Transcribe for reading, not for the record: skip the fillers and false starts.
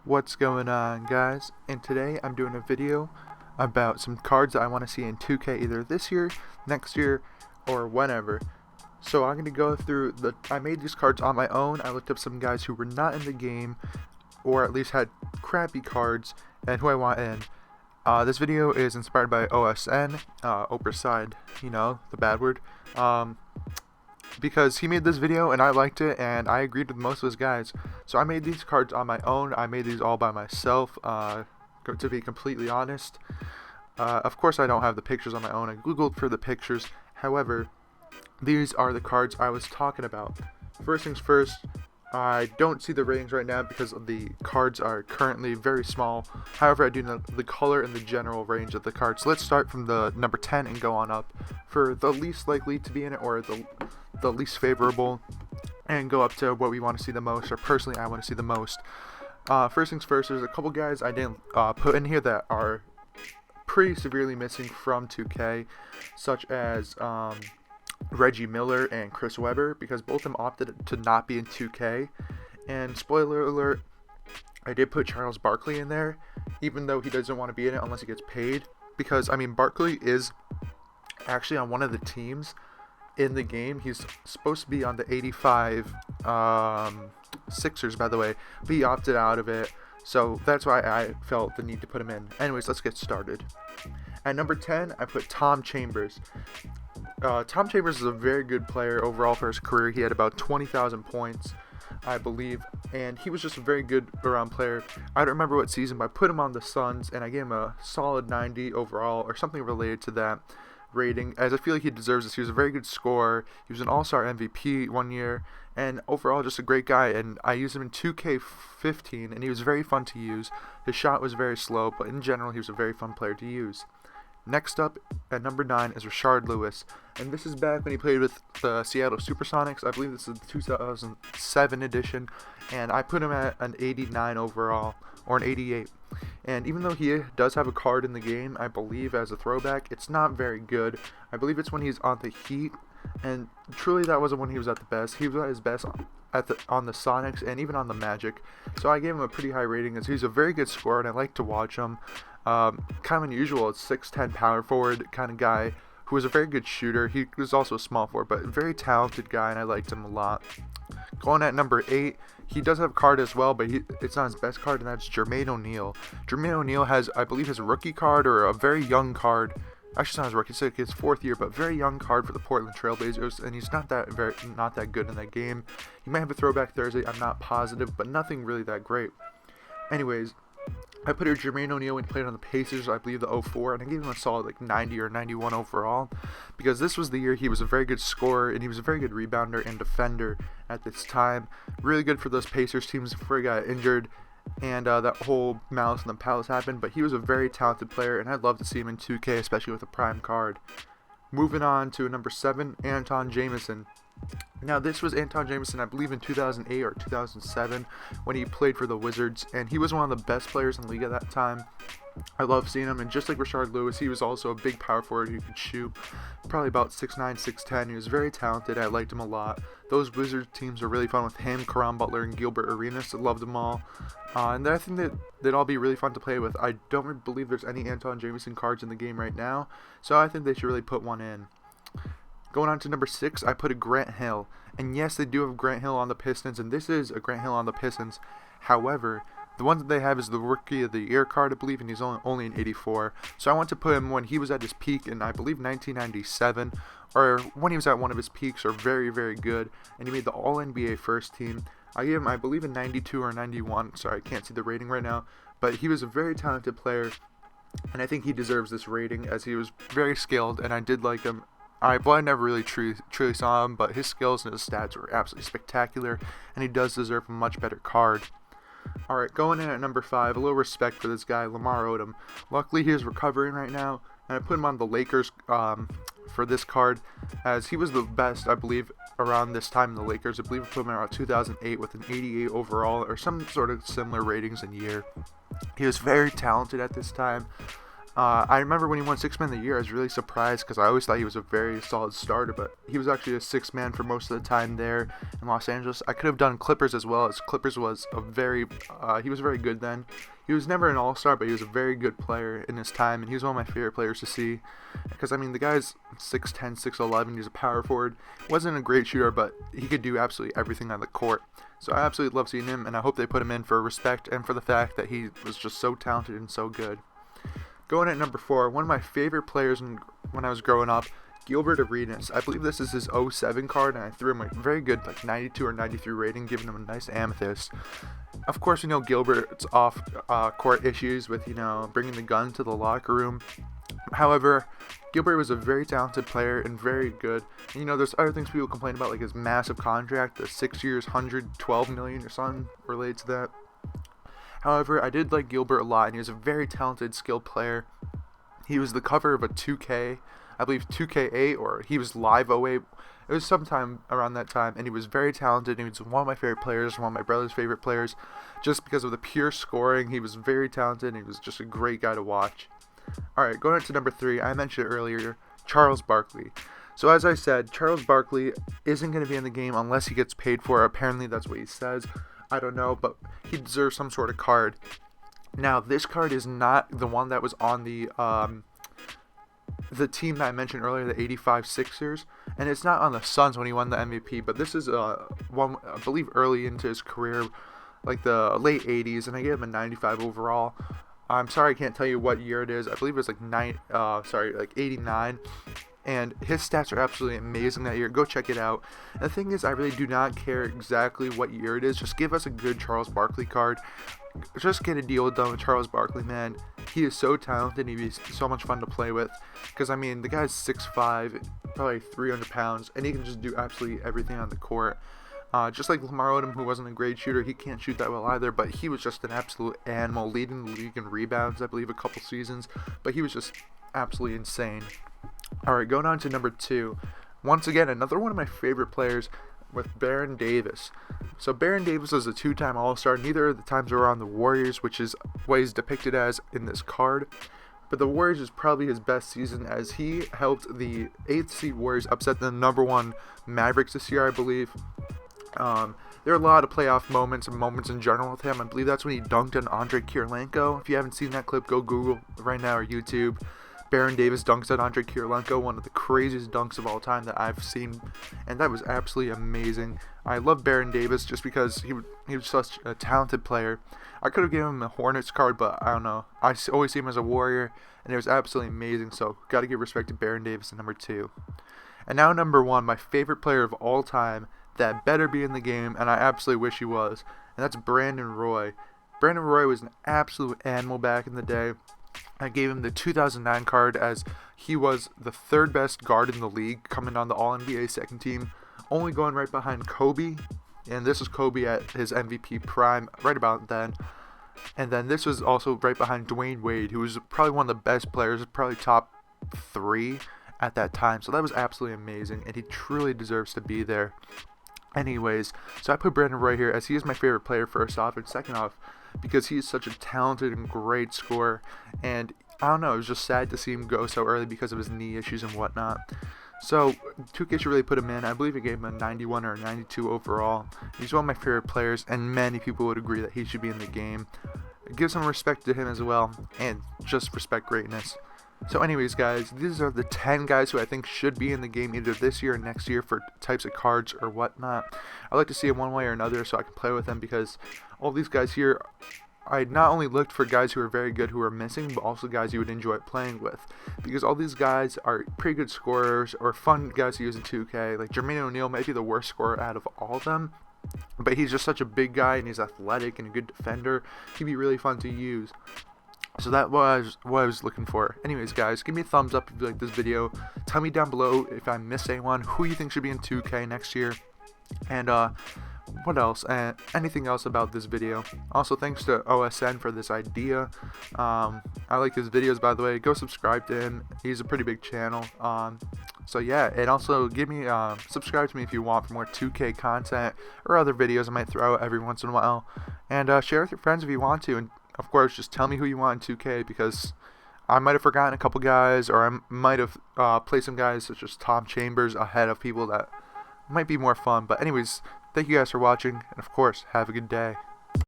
What's going on, guys? And today I'm doing a video about some cards that I want to see in 2K either this year, next year, or whenever. So I'm going to go through I made these cards on my own. I looked up some guys who were not in the game or at least had crappy cards and who I want in. This video is inspired by OSN, Oprah Side, the bad word. Because he made this video and I liked it and I agreed with most of his guys. So I made these cards on my own. I made these all by myself, to be completely honest. Of course I don't have the pictures on my own. I googled for the pictures. However, these are the cards I was talking about. First things first, I don't see the ratings right now because the cards are currently very small. However, I do know the color and the general range of the cards. So let's start from the number 10 and go on up for the least likely to be in it, or the least favorable, and go up to what we want to see the most, or personally I want to see the most. First things first, there's a couple guys I didn't put in here that are pretty severely missing from 2K, such as Reggie Miller and Chris Webber, because both of them opted to not be in 2K. And spoiler alert, I did put Charles Barkley in there, even though he doesn't want to be in it unless he gets paid, because Barkley is actually on one of the teams in the game. He's supposed to be on the 85 Sixers, by the way, but he opted out of it, so that's why I felt the need to put him in. Anyways, let's get started. At number 10, I put Tom Chambers. Tom Chambers is a very good player overall for his career. He had about 20,000 points, I believe, and he was just a very good around player. I don't remember what season, but I put him on the Suns, and I gave him a solid 90 overall, or something related to that rating, as I feel like he deserves this. He was a very good scorer. He was an all-star MVP one year, and overall just a great guy. And I used him in 2K15, and he was very fun to use. His shot was very slow, but in general he was a very fun player to use. Next up at number 9 is Rashard Lewis, and this is back when he played with the Seattle Supersonics. I believe this is the 2007 edition, and I put him at an 89 overall, or an 88. And even though he does have a card in the game, I believe as a throwback, it's not very good. I believe it's when he's on the Heat, and truly that wasn't when he was at the best. He was at his best on the Sonics and even on the Magic. So I gave him a pretty high rating, as he's a very good scorer and I like to watch him. Kind of unusual. It's 6'10" power forward kind of guy who was a very good shooter. He was also a small forward, but a very talented guy, and I liked him a lot. Going at number 8, he does have a card as well, but it's not his best card, and that's Jermaine ONeal. Jermaine ONeal has, I believe, his rookie card, or a very young card. Actually, it's not his rookie, it's like his 4th year, but very young card for the Portland Trailblazers, and he's not that good in that game. He might have a throwback Thursday, I'm not positive, but nothing really that great. Anyways, I put here Jermaine ONeal when he played on the Pacers, I believe the 04, and I gave him a solid like 90 or 91 overall, because this was the year he was a very good scorer, and he was a very good rebounder and defender at this time. Really good for those Pacers teams before he got injured, and that whole Malice in the Palace happened, but he was a very talented player, and I'd love to see him in 2K, especially with a prime card. Moving on to number 7, Antawn Jamison. Now this was Antawn Jamison, I believe in 2008 or 2007 when he played for the Wizards, and he was one of the best players in the league at that time. I love seeing him, and just like Rashard Lewis, he was also a big power forward who could shoot, probably about 6'9", 6'10". He was very talented. I liked him a lot. Those Wizards teams were really fun with him, Caron Butler, and Gilbert Arenas. I loved them all. And I think that they'd all be really fun to play with. I don't believe there's any Antawn Jamison cards in the game right now, so I think they should really put one in. Going on to number 6, I put a Grant Hill. And yes, they do have Grant Hill on the Pistons, and this is a Grant Hill on the Pistons. However, the one that they have is the Rookie of the Year card, I believe, and he's only an 84. So I want to put him when he was at his peak in, I believe, 1997, or when he was at one of his peaks, or very, very good, and he made the All-NBA first team. I gave him, I believe, a 92 or 91. Sorry, I can't see the rating right now, but he was a very talented player, and I think he deserves this rating, as he was very skilled, and I did like him. I never really truly saw him, but his skills and his stats were absolutely spectacular, and he does deserve a much better card. Alright, going in at number 5, a little respect for this guy, Lamar Odom. Luckily, he is recovering right now, and I put him on the Lakers for this card, as he was the best, I believe, around this time in the Lakers. I believe I put him around 2008 with an 88 overall, or some sort of similar ratings in year. He was very talented at this time. I remember when he won Sixth Man of the Year, I was really surprised because I always thought he was a very solid starter, but he was actually a sixth man for most of the time there in Los Angeles. I could have done Clippers as well, as Clippers was he was very good then. He was never an all-star, but he was a very good player in his time, and he was one of my favorite players to see. Because, I mean, the guy's 6'10", 6'11", he's a power forward. Wasn't a great shooter, but he could do absolutely everything on the court. So I absolutely love seeing him, and I hope they put him in for respect and for the fact that he was just so talented and so good. Going at number 4, one of my favorite players when I was growing up, Gilbert Arenas. I believe this is his 07 card, and I threw him a very good 92 or 93 rating, giving him a nice amethyst. Of course, Gilbert's off court issues with, bringing the gun to the locker room. However, Gilbert was a very talented player and very good. And, there's other things people complain about, like his massive contract, the 6 years, $112 million or something related to that. However, I did like Gilbert a lot, and he was a very talented, skilled player. He was the cover of a 2K, I believe 2K8, or he was Live 08. It was sometime around that time, and he was very talented. He was one of my favorite players, one of my brother's favorite players, just because of the pure scoring. He was very talented, and he was just a great guy to watch. Alright, going on to number 3, I mentioned earlier, Charles Barkley. So as I said, Charles Barkley isn't going to be in the game unless he gets paid for it. Apparently that's what he says. I don't know, but he deserves some sort of card. Now, this card is not the one that was on the team that I mentioned earlier, the 85 Sixers, and it's not on the Suns when he won the MVP, but this is one, I believe, early into his career, like the late 80s, and I gave him a 95 overall. I'm sorry I can't tell you what year it is. I believe it was like 89. And his stats are absolutely amazing that year. Go check it out. And the thing is, I really do not care exactly what year it is. Just give us a good Charles Barkley card. Just get a deal done with Charles Barkley, man. He is so talented. He'd be so much fun to play with. Because, I mean, the guy's 6'5", probably 300 pounds, and he can just do absolutely everything on the court. Just like Lamar Odom, who wasn't a great shooter, he can't shoot that well either, but he was just an absolute animal, leading the league in rebounds, I believe, a couple seasons. But he was just absolutely insane. Alright, going on to number 2. Once again, another one of my favorite players with Baron Davis. So Baron Davis was a 2-time All-Star. Neither of the times were on the Warriors, which is what he's depicted as in this card. But the Warriors is probably his best season, as he helped the 8th seed Warriors upset the number 1 Mavericks this year, I believe. There are a lot of playoff moments and moments in general with him. I believe that's when he dunked on Andre Kirilenko. If you haven't seen that clip, go Google right now or YouTube. Baron Davis dunks on Andre Kirilenko, one of the craziest dunks of all time that I've seen, and that was absolutely amazing. I love Baron Davis just because he was such a talented player. I could have given him a Hornets card, but I don't know. I always see him as a Warrior, and it was absolutely amazing, so got to give respect to Baron Davis at number 2. And now number 1, my favorite player of all time that better be in the game, and I absolutely wish he was, and that's Brandon Roy. Brandon Roy was an absolute animal back in the day. I gave him the 2009 card, as he was the 3rd best guard in the league, coming on the All-NBA second team, only going right behind Kobe, and this was Kobe at his MVP prime right about then. And then this was also right behind Dwayne Wade, who was probably one of the best players, probably top 3 at that time. So that was absolutely amazing, and he truly deserves to be there. Anyways, so I put Brandon Roy here as he is my favorite player, first off, and second off, because he's such a talented and great scorer, and I don't know, it was just sad to see him go so early because of his knee issues and whatnot. So 2K should really put him in. I believe he gave him a 91 or a 92 overall. He's one of my favorite players, and many people would agree that he should be in the game. Give some respect to him as well, and just respect greatness. So anyways, guys, these are the 10 guys who I think should be in the game either this year or next year for types of cards or whatnot. I'd like to see them one way or another so I can play with them, because all these guys here, I not only looked for guys who are very good who are missing, but also guys you would enjoy playing with, because all these guys are pretty good scorers or fun guys to use in 2K. Like Jermaine ONeal might be the worst scorer out of all of them, but he's just such a big guy and he's athletic and a good defender. He'd be really fun to use. So that was what I was looking for. Anyways, guys, give me a thumbs up if you like this video. Tell me down below if I missed anyone, who you think should be in 2K next year, and what else, and anything else about this video. Also, thanks to OSN for this idea. I like his videos, by the way. Go subscribe to him. He's a pretty big channel. So yeah, and also give me subscribe to me if you want for more 2K content or other videos I might throw out every once in a while, and share with your friends if you want to. And of course, just tell me who you want in 2K, because I might have forgotten a couple guys, or I might have placed some guys such as Tom Chambers ahead of people that might be more fun. But anyways, thank you guys for watching, and of course, have a good day.